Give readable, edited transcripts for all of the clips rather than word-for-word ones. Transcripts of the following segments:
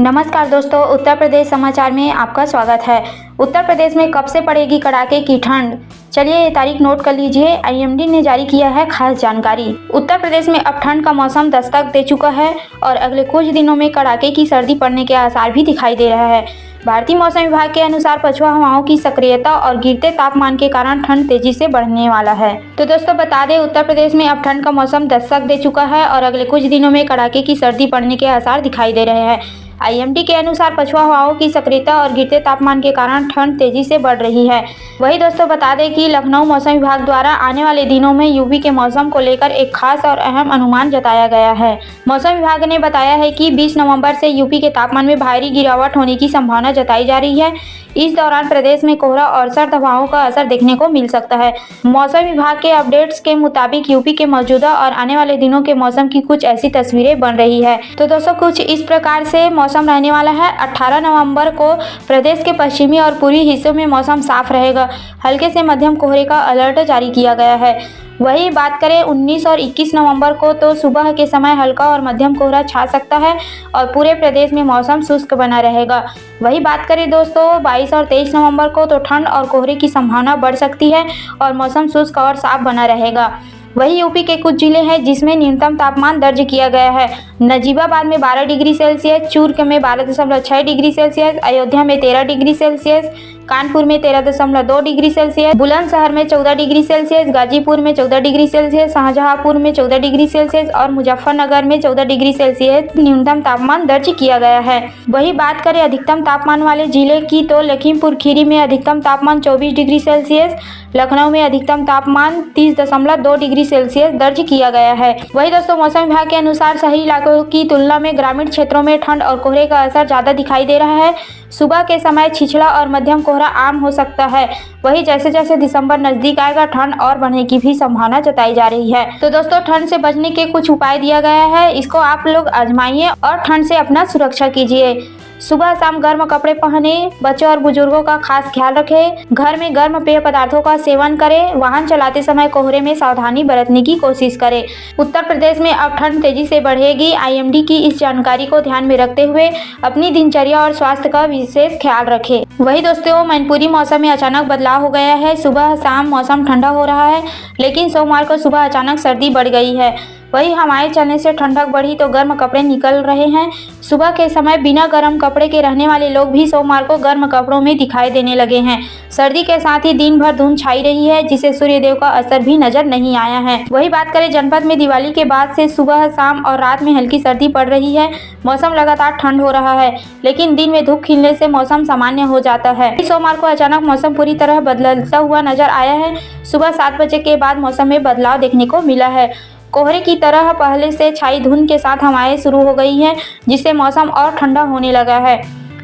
नमस्कार दोस्तों, उत्तर प्रदेश समाचार में आपका स्वागत है। उत्तर प्रदेश में कब से पड़ेगी कड़ाके की ठंड? चलिए ये तारीख नोट कर लीजिए। आईएमडी ने जारी किया है खास जानकारी। उत्तर प्रदेश में अब ठंड का मौसम दस्तक दे चुका है और अगले कुछ दिनों में कड़ाके की सर्दी पड़ने के आसार भी दिखाई दे रहा है। भारतीय मौसम विभाग के अनुसार पछुआ हवाओं की सक्रियता और गिरते तापमान के कारण ठंड तेजी से बढ़ने वाला है। तो दोस्तों बता दें, उत्तर प्रदेश में अब ठंड का मौसम दस्तक दे चुका है और अगले कुछ दिनों में कड़ाके की सर्दी पड़ने के आसार दिखाई दे रहे हैं। आईएमडी के अनुसार पछुआ हवाओं की सक्रियता और गिरते तापमान के कारण ठंड तेजी से बढ़ रही है। वही दोस्तों बता दें कि लखनऊ मौसम विभाग द्वारा आने वाले दिनों में यूपी के मौसम को लेकर एक खास और अहम अनुमान जताया गया है। मौसम विभाग ने बताया है कि 20 नवंबर से यूपी के तापमान में भारी गिरावट होने की संभावना जताई जा रही है। इस दौरान प्रदेश में कोहरा और सर्द हवाओं का असर देखने को मिल सकता है। मौसम विभाग के अपडेट्स के मुताबिक यूपी के मौजूदा और आने वाले दिनों के मौसम की कुछ ऐसी तस्वीरें बन रही है। तो दोस्तों कुछ इस प्रकार से मौसम रहने वाला है। 18 नवंबर को प्रदेश के पश्चिमी और पूर्वी हिस्सों में मौसम साफ रहेगा। हल्के से मध्यम कोहरे का अलर्ट जारी किया गया है। वही बात करें 19 और 21 नवंबर को तो सुबह के समय हल्का और मध्यम कोहरा छा सकता है और पूरे प्रदेश में मौसम शुष्क बना रहेगा। वही बात करें दोस्तों 22 और 23 नवंबर को तो ठंड और कोहरे की संभावना बढ़ सकती है और मौसम शुष्क और साफ बना रहेगा। वही यूपी के कुछ जिले हैं जिसमें न्यूनतम तापमान दर्ज किया गया है। नजीबाबाद में 12 डिग्री सेल्सियस, चूर्क में 12.6 डिग्री सेल्सियस, अयोध्या में 13 डिग्री सेल्सियस, कानपुर में 13.2 डिग्री सेल्सियस, बुलंदशहर में 14 डिग्री सेल्सियस, गाजीपुर में 14 डिग्री सेल्सियस, शाहजहांपुर में 14 डिग्री सेल्सियस और मुजफ्फरनगर में 14 डिग्री सेल्सियस न्यूनतम तापमान दर्ज किया गया है। वही बात करें अधिकतम तापमान वाले जिले की तो लखीमपुर खीरी में अधिकतम तापमान 24 डिग्री सेल्सियस, लखनऊ में अधिकतम तापमान 30.2 डिग्री सेल्सियस दर्ज किया गया है। वही दोस्तों मौसम विभाग के अनुसार शहरी इलाकों की तुलना में ग्रामीण क्षेत्रों में ठंड और कोहरे का असर ज़्यादा दिखाई दे रहा है। सुबह के समय छिछला और मध्यम कोहरा आम हो सकता है। वही जैसे जैसे दिसंबर नजदीक आएगा ठंड और बढ़ने की भी संभावना जताई जा रही है। तो दोस्तों ठंड से बचने के कुछ उपाय दिया गया है, इसको आप लोग आजमाइए और ठंड से अपना सुरक्षा कीजिए। सुबह शाम गर्म कपड़े पहने, बच्चों और बुजुर्गों का खास ख्याल रखें, घर में गर्म पेय पदार्थों का सेवन करें, वाहन चलाते समय कोहरे में सावधानी बरतने की कोशिश करें। उत्तर प्रदेश में अब ठंड तेजी से बढ़ेगी। आईएमडी की इस जानकारी को ध्यान में रखते हुए अपनी दिनचर्या और स्वास्थ्य का विशेष ख्याल रखें। वही दोस्तों मैनपुरी मौसम में अचानक बदलाव हो गया है। सुबह शाम मौसम ठंडा हो रहा है, लेकिन सोमवार को सुबह अचानक सर्दी बढ़ गई है। वही हवाएं चलने से ठंडक बढ़ी तो गर्म कपड़े निकल रहे हैं। सुबह के समय बिना गर्म कपड़े के रहने वाले लोग भी सोमवार को गर्म कपड़ों में दिखाई देने लगे हैं। सर्दी के साथ ही दिन भर धुंध छाई रही है, जिसे सूर्यदेव का असर भी नजर नहीं आया है। वही बात करें जनपद में दिवाली के बाद से सुबह शाम और रात में हल्की सर्दी पड़ रही है। मौसम लगातार ठंड हो रहा है, लेकिन दिन में धूप खिलने से मौसम सामान्य हो जाता है। सोमवार को अचानक मौसम पूरी तरह बदलता हुआ नजर आया है। सुबह 7 बजे के बाद मौसम में बदलाव देखने को मिला है। कोहरे की तरह पहले से छाई धुंध के साथ हवाएं शुरू हो गई हैं, जिससे मौसम और ठंडा होने लगा है।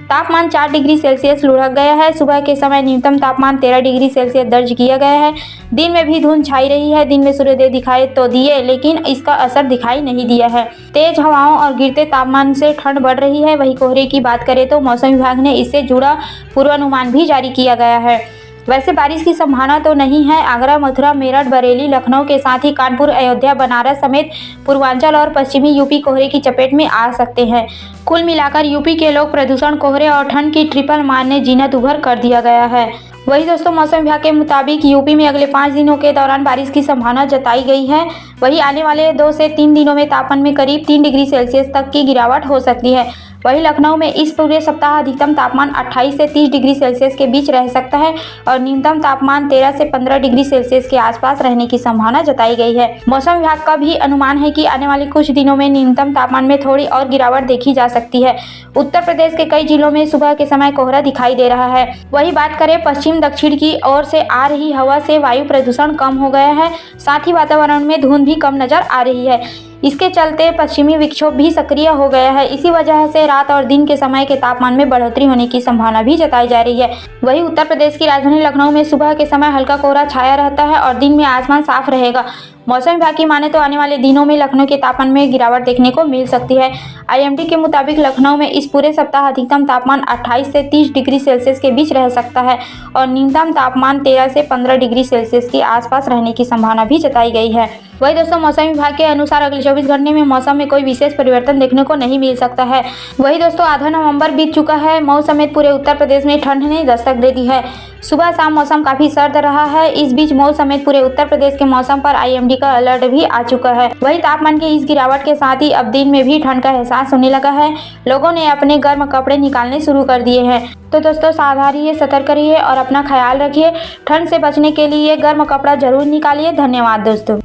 तापमान 4 डिग्री सेल्सियस लुढ़क गया है। सुबह के समय न्यूनतम तापमान 13 डिग्री सेल्सियस दर्ज किया गया है। दिन में भी धुंध छाई रही है। दिन में सूर्यदेव दिखाई तो दिए, लेकिन इसका असर दिखाई नहीं दिया है। तेज हवाओं और गिरते तापमान से ठंड बढ़ रही है। वही कोहरे की बात करें तो मौसम विभाग ने इससे जुड़ा पूर्वानुमान भी जारी किया गया है। वैसे बारिश की संभावना तो नहीं है। आगरा, मथुरा, मेरठ, बरेली, लखनऊ के साथ ही कानपुर, अयोध्या, बनारस समेत पूर्वांचल और पश्चिमी यूपी कोहरे की चपेट में आ सकते हैं। कुल मिलाकर यूपी के लोग प्रदूषण, कोहरे और ठंड की ट्रिपल मार ने जीना दुभर कर दिया गया है। वही दोस्तों मौसम विभाग के मुताबिक यूपी में अगले 5 दिनों के दौरान बारिश की संभावना जताई गई है। वही आने वाले 2 से 3 दिनों में तापमान में करीब 3 डिग्री सेल्सियस तक की गिरावट हो सकती है। वही लखनऊ में इस पूरे सप्ताह अधिकतम तापमान 28 से 30 डिग्री सेल्सियस के बीच रह सकता है और न्यूनतम तापमान 13 से 15 डिग्री सेल्सियस के आसपास रहने की संभावना जताई गई है। मौसम विभाग का भी अनुमान है कि आने वाले कुछ दिनों में न्यूनतम तापमान में थोड़ी और गिरावट देखी जा सकती है। उत्तर प्रदेश के कई जिलों में सुबह के समय कोहरा दिखाई दे रहा है। वही बात करें पश्चिम दक्षिण की ओर से आ रही हवा से वायु प्रदूषण कम हो गया है, साथ ही वातावरण में धुंध भी कम नजर आ रही है। इसके चलते पश्चिमी विक्षोभ भी सक्रिय हो गया है। इसी वजह से रात और दिन के समय के तापमान में बढ़ोतरी होने की संभावना भी जताई जा रही है। वही उत्तर प्रदेश की राजधानी लखनऊ में सुबह के समय हल्का कोहरा छाया रहता है और दिन में आसमान साफ रहेगा। मौसम विभाग की माने तो आने वाले दिनों में लखनऊ के तापमान में गिरावट देखने को मिल सकती है। आईएमडी के मुताबिक लखनऊ में इस पूरे सप्ताह अधिकतम तापमान 28 से 30 डिग्री सेल्सियस के बीच रह सकता है और न्यूनतम तापमान 13 से 15 डिग्री सेल्सियस के आसपास रहने की संभावना भी जताई गई है। वही दोस्तों, मौसम विभाग के अनुसार अगले 24 घंटे में मौसम में कोई विशेष परिवर्तन देखने को नहीं मिल सकता है। वही दोस्तों, आधा नवंबर बीत चुका है। मऊ समेत पूरे उत्तर प्रदेश में ठंड ने दस्तक दे दी है। सुबह शाम मौसम काफी सर्द रहा है। इस बीच मऊ समेत पूरे उत्तर प्रदेश के मौसम पर आईएमडी का अलर्ट भी आ चुका है। वही तापमान की इस गिरावट के साथ ही अब दिन में भी ठंड का एहसास होने लगा है। लोगों ने अपने गर्म कपड़े निकालने शुरू कर दिए हैं। तो दोस्तों, सावधान रहिए, सतर्क रहिए और अपना ख्याल रखिए। ठंड से बचने के लिए गर्म कपड़ा जरूर निकालिए। धन्यवाद दोस्तों।